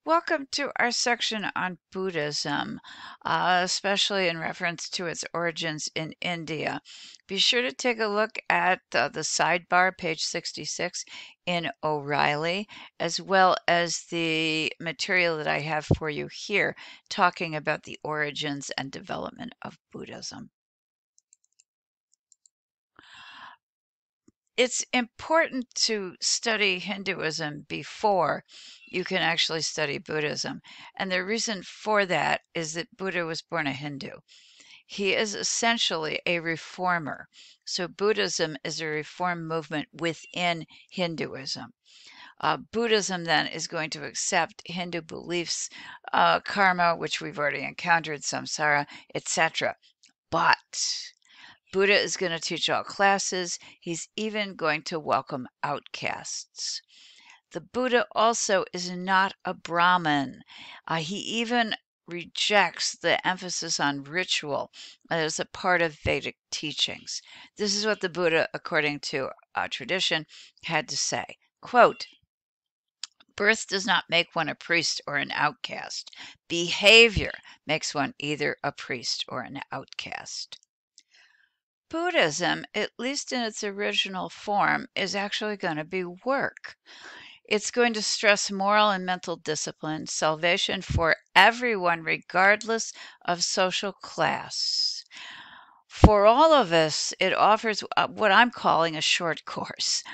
Welcome to our section on Buddhism, especially in reference to its origins in India. Be sure to take a look at the sidebar, page 66 in O'Reilly, as well as the material that I have for you here, talking about the origins and development of Buddhism. It's important to study Hinduism before you can actually study Buddhism. And the reason for that is that Buddha was born a Hindu. He is essentially a reformer. So Buddhism is a reform movement within Hinduism. Buddhism then is going to accept Hindu beliefs, karma, which we've already encountered, samsara, etc. But Buddha is going to teach all classes. He's even going to welcome outcasts. The Buddha also is not a Brahmin. He even rejects the emphasis on ritual as a part of Vedic teachings. This is what the Buddha, according to tradition, had to say. Quote, birth does not make one a priest or an outcast. Behavior makes one either a priest or an outcast. Buddhism, at least in its original form, is actually going to be work. It's going to stress moral and mental discipline, salvation for everyone, regardless of social class. For all of us, it offers what I'm calling a short course,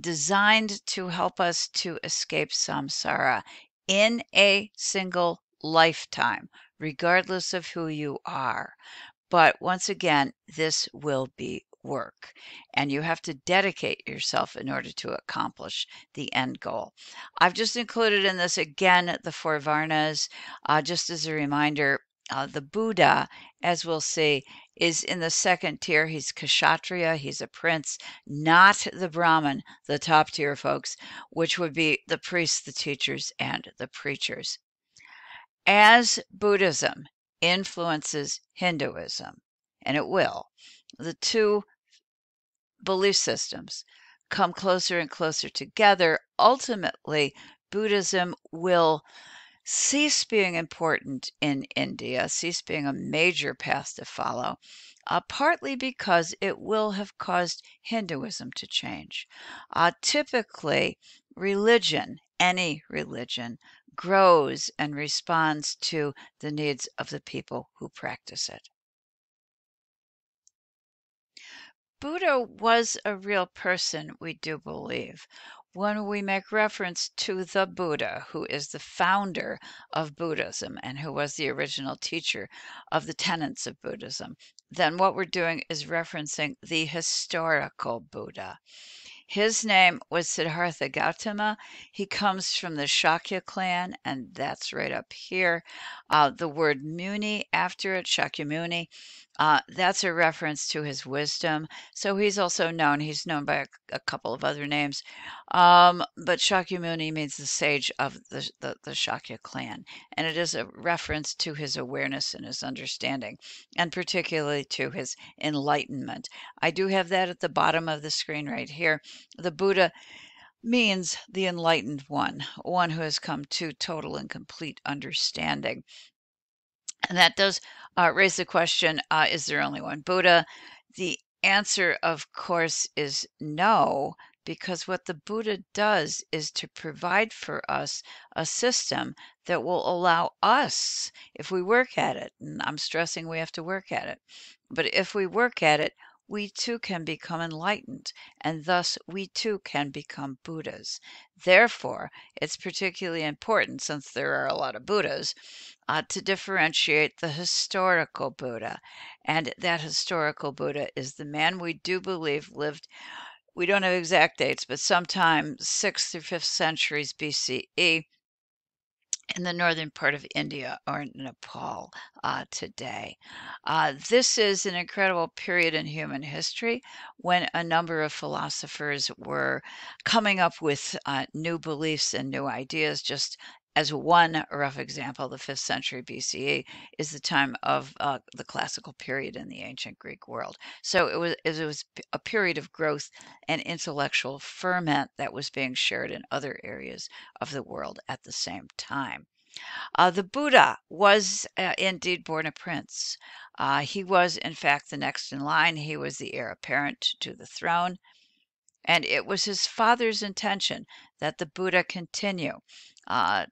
designed to help us to escape samsara in a single lifetime, regardless of who you are. But once again, this will be work, and you have to dedicate yourself in order to accomplish the end goal. I've just included in this again the four Varnas, just as a reminder. The Buddha, as we'll see, is in the second tier. He's Kshatriya, he's a prince, not the Brahmin, the top tier folks, which would be the priests, the teachers, and the preachers. As Buddhism influences Hinduism, and it will, the two belief systems come closer and closer together. Ultimately, Buddhism will cease being important in India, cease being a major path to follow, partly because it will have caused Hinduism to change. Typically, religion, any religion, grows and responds to the needs of the people who practice it. Buddha was a real person, we do believe. When we make reference to the Buddha, who is the founder of Buddhism and who was the original teacher of the tenets of Buddhism, then what we're doing is referencing the historical Buddha. His name was Siddhartha Gautama. He comes from the Shakya clan, and that's right up here. The word Muni after it, Shakyamuni, that's a reference to his wisdom. So he's known by a couple of other names. But Shakyamuni means the sage of the Shakya clan. And it is a reference to his awareness and his understanding, and particularly to his enlightenment. I do have that at the bottom of the screen right here. The Buddha means the enlightened one who has come to total and complete understanding. And that does raise the question, is there only one Buddha? The answer, of course, is no, because what the Buddha does is to provide for us a system that will allow us, if we work at it, and I'm stressing we have to work at it, but if we work at it, we too can become enlightened, and thus we too can become Buddhas. Therefore, it's particularly important, since there are a lot of Buddhas, to differentiate the historical Buddha. And that historical Buddha is the man we do believe lived, we don't have exact dates, but sometime 6th through 5th centuries BCE in the northern part of India or Nepal today. This is an incredible period in human history when a number of philosophers were coming up with new beliefs and new ideas, just as one rough example, the 5th century BCE is the time of the classical period in the ancient Greek world. So it was a period of growth and intellectual ferment that was being shared in other areas of the world at the same time. The Buddha was indeed born a prince. He was, in fact, the next in line. He was the heir apparent to the throne. And it was his father's intention that the Buddha continue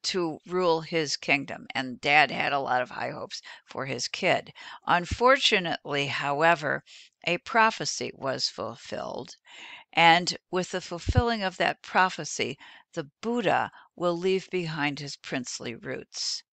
to rule his kingdom. And dad had a lot of high hopes for his kid. Unfortunately, however, a prophecy was fulfilled. And with the fulfilling of that prophecy, the Buddha will leave behind his princely roots.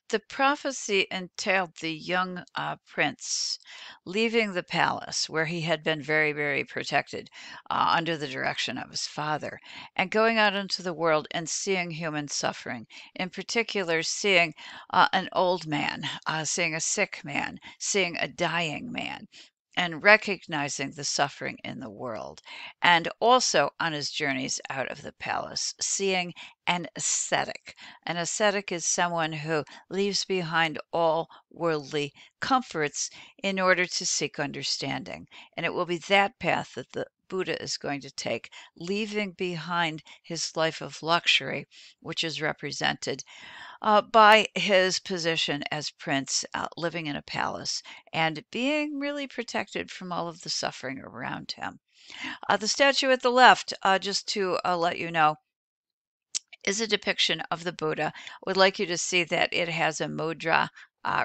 The prophecy entailed the young prince leaving the palace where he had been very, very protected under the direction of his father, and going out into the world and seeing human suffering. In particular, seeing an old man, seeing a sick man, seeing a dying man, and recognizing the suffering in the world. And also on his journeys out of the palace, seeing an ascetic. An ascetic is someone who leaves behind all worldly comforts in order to seek understanding. And it will be that path that the Buddha is going to take, leaving behind his life of luxury, which is represented by his position as prince, living in a palace and being really protected from all of the suffering around him. The statue at the left, just to let you know, is a depiction of the Buddha. I would like you to see that it has a mudra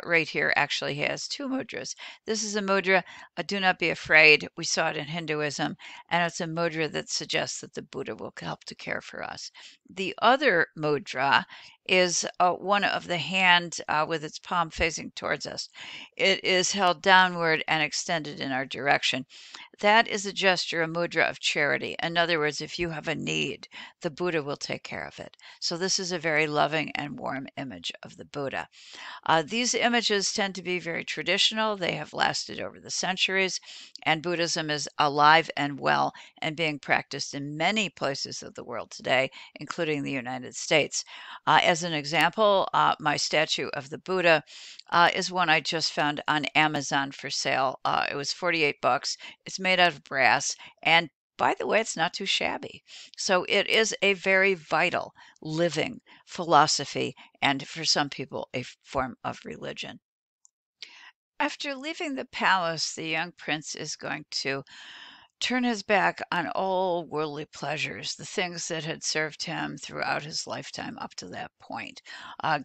right here. Actually, he has two mudras. This is a mudra, do not be afraid. We saw it in Hinduism, and it's a mudra that suggests that the Buddha will help to care for us. The other mudra is one of the hand with its palm facing towards us. It is held downward and extended in our direction. That is a gesture, a mudra of charity. In other words, if you have a need, the Buddha will take care of it. So this is a very loving and warm image of the Buddha. These images tend to be very traditional. They have lasted over the centuries, and Buddhism is alive and well and being practiced in many places of the world today, including the United States. As an example, my statue of the Buddha is one I just found on Amazon for sale. It was 48 bucks. It's made out of brass, and by the way, it's not too shabby. So it is a very vital, living philosophy, and for some people, a form of religion. After leaving the palace, the young prince is going to turn his back on all worldly pleasures, the things that had served him throughout his lifetime up to that point.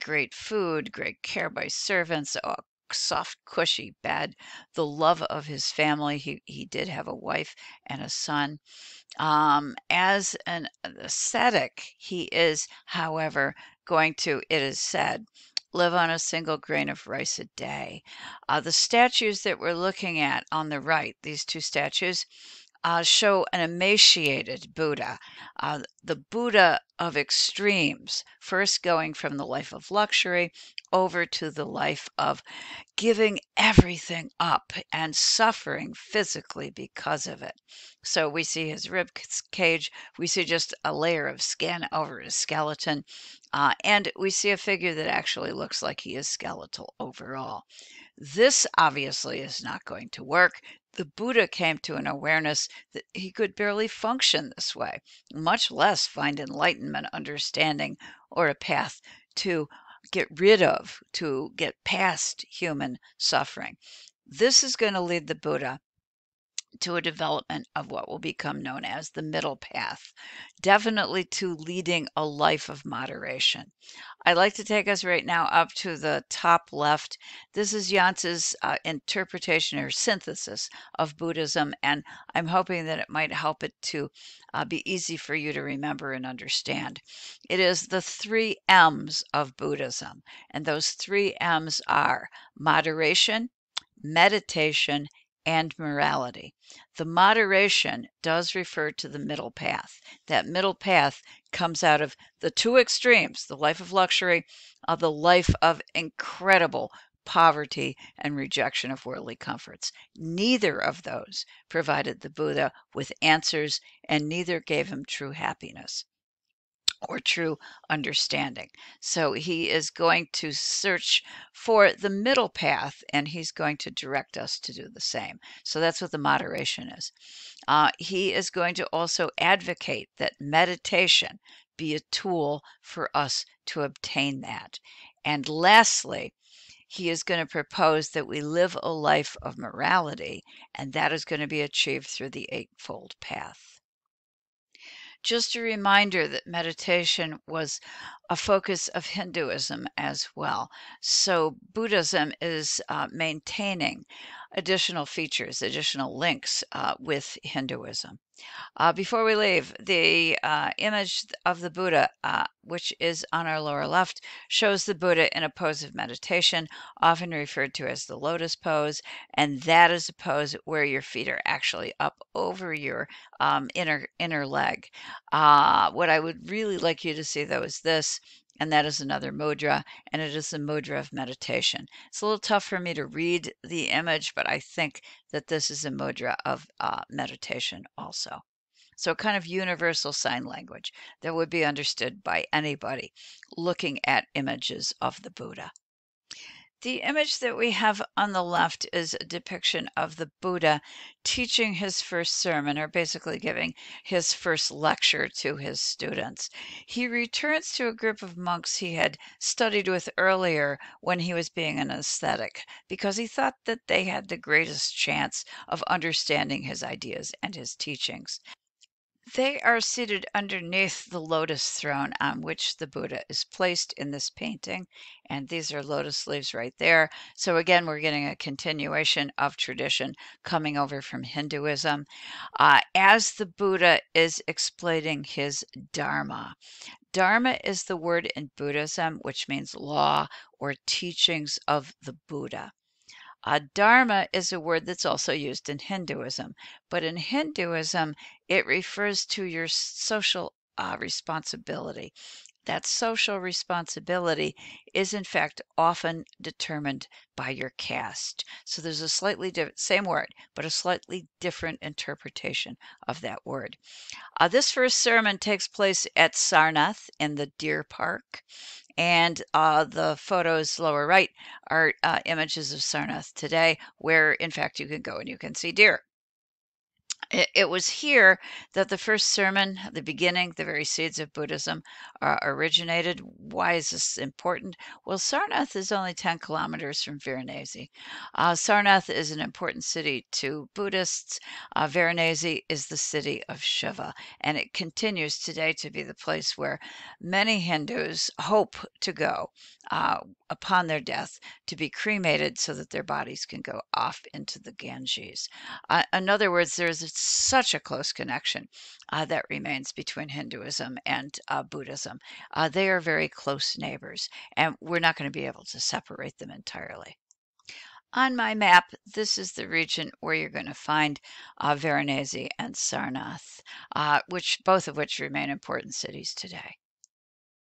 Great food, great care by servants, a soft, cushy bed, the love of his family. He did have a wife and a son. As an ascetic, he is, however, going to, it is said, live on a single grain of rice a day. The statues that we're looking at on the right, these two statues, show an emaciated Buddha, the Buddha of extremes, first going from the life of luxury over to the life of giving everything up and suffering physically because of it. So we see his rib cage, we see just a layer of skin over his skeleton, and we see a figure that actually looks like he is skeletal overall. This obviously is not going to work. The Buddha came to an awareness that he could barely function this way, much less find enlightenment, understanding, or a path to get rid of, to get past human suffering. This is going to lead the Buddha to a development of what will become known as the middle path, definitely to leading a life of moderation. I'd like to take us right now up to the top left. This is Jantz's interpretation or synthesis of Buddhism, and I'm hoping that it might help it to be easy for you to remember and understand. It is the 3 M's of Buddhism, and those 3 M's are moderation, meditation, and morality. The moderation does refer to the middle path. That middle path comes out of the 2 extremes, the life of luxury, the life of incredible poverty and rejection of worldly comforts. Neither of those provided the Buddha with answers, and neither gave him true happiness. or true understanding. So he is going to search for the middle path, and he's going to direct us to do the same. So that's what the moderation is. He is going to also advocate that meditation be a tool for us to obtain that. And lastly, he is going to propose that we live a life of morality, and that is going to be achieved through the Eightfold Path. Just a reminder that meditation was a focus of Hinduism as well. So Buddhism is maintaining additional features, additional links with Hinduism. Before we leave, the image of the Buddha, which is on our lower left, shows the Buddha in a pose of meditation, often referred to as the lotus pose, and that is a pose where your feet are actually up over your inner leg. What I would really like you to see, though, is this. And that is another mudra, and it is the mudra of meditation. It's a little tough for me to read the image, but I think that this is a mudra of meditation also. So kind of universal sign language that would be understood by anybody looking at images of the Buddha. The image that we have on the left is a depiction of the Buddha teaching his first sermon, or basically giving his first lecture to his students. He returns to a group of monks he had studied with earlier when he was being an ascetic, because he thought that they had the greatest chance of understanding his ideas and his teachings. They are seated underneath the lotus throne on which the Buddha is placed in this painting, and these are lotus leaves right there. So again, we're getting a continuation of tradition coming over from Hinduism. As the Buddha is explaining his Dharma. Dharma is the word in Buddhism which means law or teachings of the Buddha. Dharma is a word that's also used in Hinduism, but in Hinduism, it refers to your social responsibility. That social responsibility is, in fact, often determined by your caste. So there's a slightly different, same word, but a slightly different interpretation of that word. This first sermon takes place at Sarnath in the Deer Park. And the photos lower right are images of Sarnath today, where in fact you can go and you can see deer. It was here that the first sermon, the beginning, the very seeds of Buddhism originated. Why is this important? Well, Sarnath is only 10 kilometers from Varanasi. Sarnath is an important city to Buddhists. Varanasi is the city of Shiva, and it continues today to be the place where many Hindus hope to go upon their death to be cremated so that their bodies can go off into the Ganges. In other words, there's such a close connection that remains between Hinduism and Buddhism. They are very close neighbors, and we're not going to be able to separate them entirely. On my map, this is the region where you're going to find Varanasi and Sarnath, both of which remain important cities today.